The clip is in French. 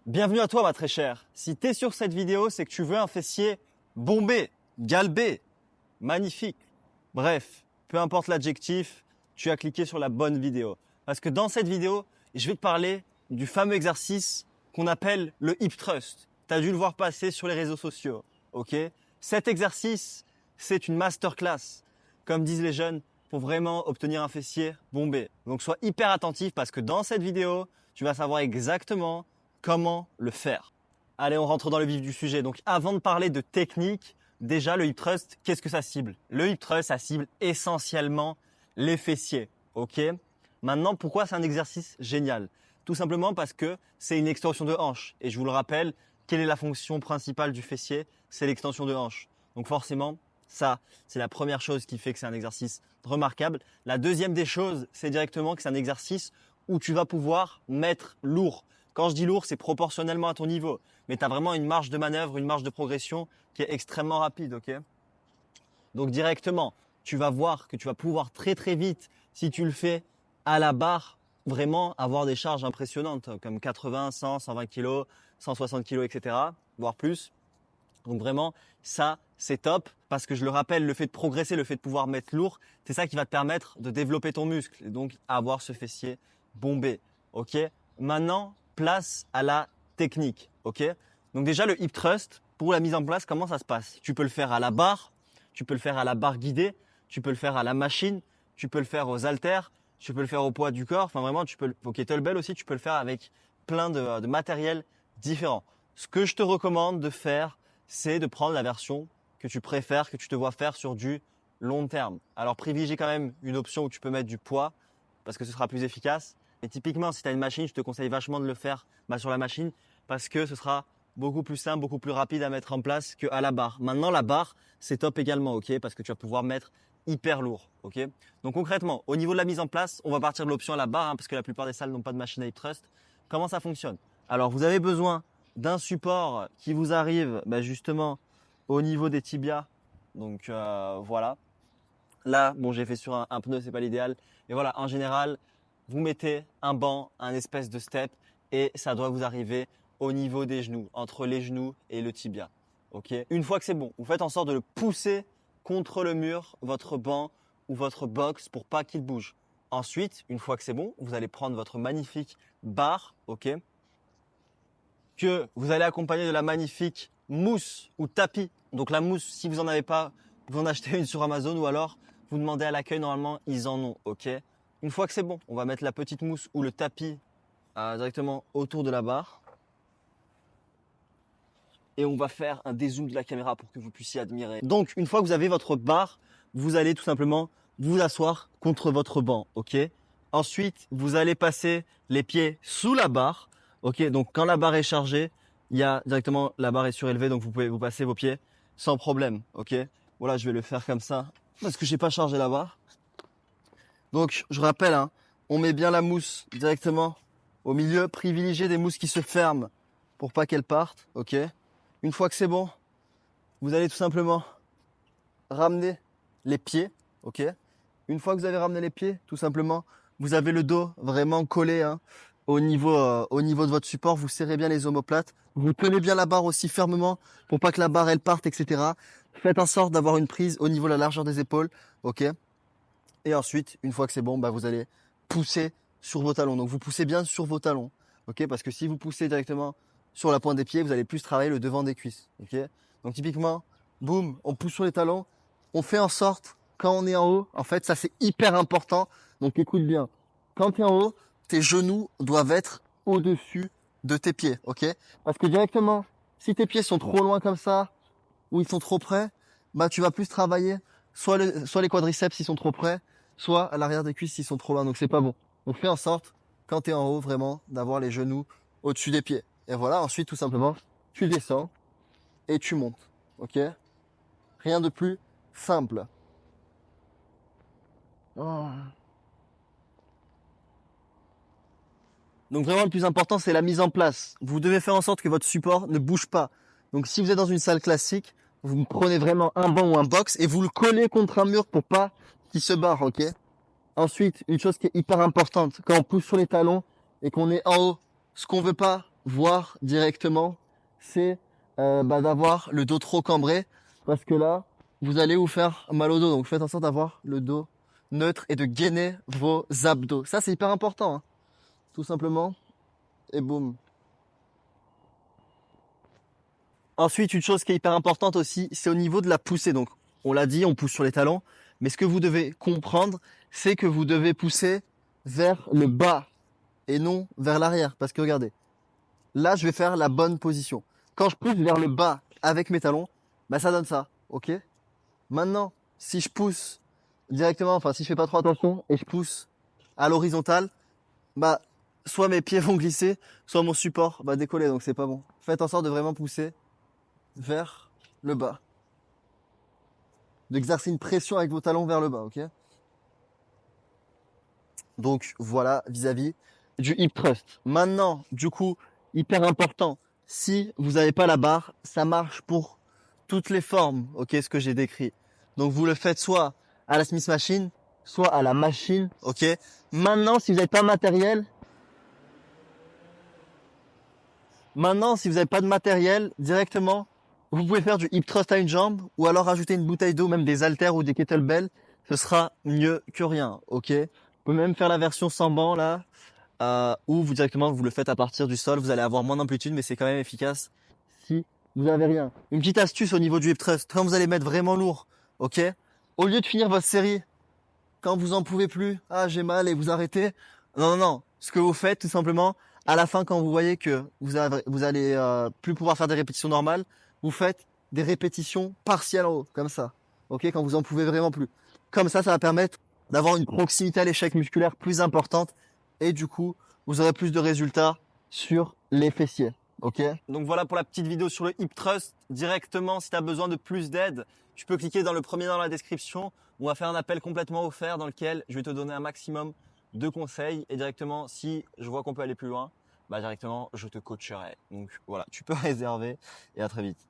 Bienvenue à toi ma très chère. Si tu es sur cette vidéo, c'est que tu veux un fessier bombé, galbé, magnifique. Bref, peu importe l'adjectif, tu as cliqué sur la bonne vidéo. Parce que dans cette vidéo, je vais te parler du fameux exercice qu'on appelle le hip thrust. Tu as dû le voir passer sur les réseaux sociaux, ok? Cet exercice, c'est une masterclass, comme disent les jeunes, pour vraiment obtenir un fessier bombé. Donc sois hyper attentif parce que dans cette vidéo, tu vas savoir exactement comment le faire. Allez, on rentre dans le vif du sujet. Donc avant de parler de technique, déjà le hip thrust, qu'est-ce que ça cible? Le hip thrust, ça cible essentiellement les fessiers, ok? Maintenant, pourquoi c'est un exercice génial? Tout simplement parce que c'est une extension de hanche. Et je vous le rappelle, quelle est la fonction principale du fessier? C'est l'extension de hanche. Donc forcément, ça, c'est la première chose qui fait que c'est un exercice remarquable. La deuxième des choses, c'est directement que c'est un exercice où tu vas pouvoir mettre lourd. Quand je dis lourd, c'est proportionnellement à ton niveau. Mais tu as vraiment une marge de manœuvre, une marge de progression qui est extrêmement rapide, ok? Donc directement, tu vas voir que tu vas pouvoir très très vite, si tu le fais à la barre, vraiment avoir des charges impressionnantes, comme 80, 100, 120 kg, 160 kg, etc., voire plus. Donc vraiment, ça, c'est top parce que je le rappelle, le fait de progresser, le fait de pouvoir mettre lourd, c'est ça qui va te permettre de développer ton muscle et donc avoir ce fessier bombé, ok? Maintenant, place à la technique, ok? Donc déjà, le hip thrust, pour la mise en place, comment ça se passe? Tu peux le faire à la barre, tu peux le faire à la barre guidée, tu peux le faire à la machine, tu peux le faire aux haltères, tu peux le faire au poids du corps. Enfin vraiment, tu peux au kettlebell aussi, tu peux le faire avec plein de matériel différent. Ce que je te recommande de faire, c'est de prendre la version que tu préfères, que tu te vois faire sur du long terme. Alors privilégie quand même une option où tu peux mettre du poids parce que ce sera plus efficace. Et typiquement, si tu as une machine, je te conseille vachement de le faire sur la machine parce que ce sera beaucoup plus simple, beaucoup plus rapide à mettre en place qu'à la barre. Maintenant, la barre, c'est top également, ok, parce que tu vas pouvoir mettre hyper lourd, ok. Donc concrètement, au niveau de la mise en place, on va partir de l'option à la barre parce que la plupart des salles n'ont pas de machine à hip thrust. Comment ça fonctionne? Alors, vous avez besoin d'un support qui vous arrive justement au niveau des tibias. Donc voilà. Là, bon, j'ai fait sur un pneu, c'est pas l'idéal. Mais voilà, en général, vous mettez un banc, un espèce de step et ça doit vous arriver au niveau des genoux, entre les genoux et le tibia. Ok. Une fois que c'est bon, vous faites en sorte de le pousser contre le mur, votre banc ou votre box pour pas qu'il bouge. Ensuite, une fois que c'est bon, vous allez prendre votre magnifique barre, ok, que vous allez accompagner de la magnifique mousse ou tapis. Donc la mousse, si vous n'en avez pas, vous en achetez une sur Amazon ou alors vous demandez à l'accueil, normalement ils en ont, ok. Une fois que c'est bon, on va mettre la petite mousse ou le tapis directement autour de la barre. Et on va faire un dézoom de la caméra pour que vous puissiez admirer. Donc une fois que vous avez votre barre, vous allez tout simplement vous asseoir contre votre banc, ok. Ensuite, vous allez passer les pieds sous la barre, ok. Donc quand la barre est chargée, il y a directement la barre est surélevée, donc vous pouvez vous passer vos pieds sans problème, ok. Voilà, je vais le faire comme ça parce que j'ai pas chargé la barre. Donc je rappelle, hein, on met bien la mousse directement au milieu, privilégiez des mousses qui se ferment pour pas qu'elles partent, ok. Une fois que c'est bon, vous allez tout simplement ramener les pieds, ok. Une fois que vous avez ramené les pieds, tout simplement, vous avez le dos vraiment collé au niveau de votre support. Vous serrez bien les omoplates. Vous tenez bien la barre aussi fermement pour pas que la barre elle parte, etc. Faites en sorte d'avoir une prise au niveau de la largeur des épaules, ok. Et ensuite, une fois que c'est bon, vous allez pousser sur vos talons. Donc vous poussez bien sur vos talons, ok. Parce que si vous poussez directement sur la pointe des pieds, vous allez plus travailler le devant des cuisses, ok. Donc typiquement, boum, on pousse sur les talons. On fait en sorte, quand on est en haut, en fait, ça c'est hyper important. Donc écoute bien. Quand tu es en haut, tes genoux doivent être au-dessus de tes pieds, ok. Parce que directement, si tes pieds sont trop loin comme ça, ou ils sont trop près, tu vas plus travailler soit les quadriceps s'ils sont trop près, soit à l'arrière des cuisses s'ils sont trop loin. Donc c'est pas bon. Donc fais en sorte, quand tu es en haut, vraiment, d'avoir les genoux au-dessus des pieds. Et voilà, ensuite, tout simplement, tu descends et tu montes, ok. Rien de plus simple. Oh. Donc vraiment le plus important c'est la mise en place. Vous devez faire en sorte que votre support ne bouge pas. Donc si vous êtes dans une salle classique, vous prenez vraiment un banc ou un box et vous le collez contre un mur pour pas qu'il se barre, ok. Ensuite, une chose qui est hyper importante, quand on pousse sur les talons et qu'on est en haut, ce qu'on veut pas voir directement, c'est d'avoir le dos trop cambré, parce que là, vous allez vous faire mal au dos. Donc faites en sorte d'avoir le dos neutre et de gainer vos abdos. Ça, c'est hyper important, hein. Tout simplement. Et boum. Ensuite, une chose qui est hyper importante aussi, c'est au niveau de la poussée. Donc, on l'a dit, on pousse sur les talons. Mais ce que vous devez comprendre, c'est que vous devez pousser vers le bas et non vers l'arrière. Parce que regardez, là, je vais faire la bonne position. Quand je pousse vers le bas avec mes talons, bah, ça donne ça. OK? Maintenant, si je pousse directement, enfin, si je fais pas trop attention et je pousse à l'horizontale, bah, soit mes pieds vont glisser, soit mon support va décoller. Donc, c'est pas bon. Faites en sorte de vraiment pousser vers le bas. D'exercer une pression avec vos talons vers le bas, ok? Donc voilà, vis-à-vis du hip thrust. Maintenant, du coup, hyper important, si vous n'avez pas la barre, ça marche pour toutes les formes, ok, ce que j'ai décrit. Donc vous le faites soit à la Smith Machine, soit à la machine, ok? Maintenant, si vous n'avez pas de matériel, directement, vous pouvez faire du hip thrust à une jambe ou alors rajouter une bouteille d'eau, même des haltères ou des kettlebells. Ce sera mieux que rien, ok? Vous pouvez même faire la version sans banc là, ou vous directement vous le faites à partir du sol. Vous allez avoir moins d'amplitude, mais c'est quand même efficace si vous avez rien. Une petite astuce au niveau du hip thrust, quand vous allez mettre vraiment lourd, ok? Au lieu de finir votre série quand vous en pouvez plus, ah j'ai mal et vous arrêtez. Non, non, non. Ce que vous faites tout simplement, à la fin quand vous voyez que vous allez plus pouvoir faire des répétitions normales, vous faites des répétitions partielles en haut, comme ça. Ok, quand vous en pouvez vraiment plus. Comme ça va permettre d'avoir une proximité à l'échec musculaire plus importante et du coup, vous aurez plus de résultats sur les fessiers. Ok. Donc voilà pour la petite vidéo sur le hip thrust. Directement, si tu as besoin de plus d'aide, tu peux cliquer dans le premier lien dans la description. On va faire un appel complètement offert dans lequel je vais te donner un maximum de conseils. Et directement, si je vois qu'on peut aller plus loin, bah directement, je te coacherai. Donc voilà, tu peux réserver et à très vite.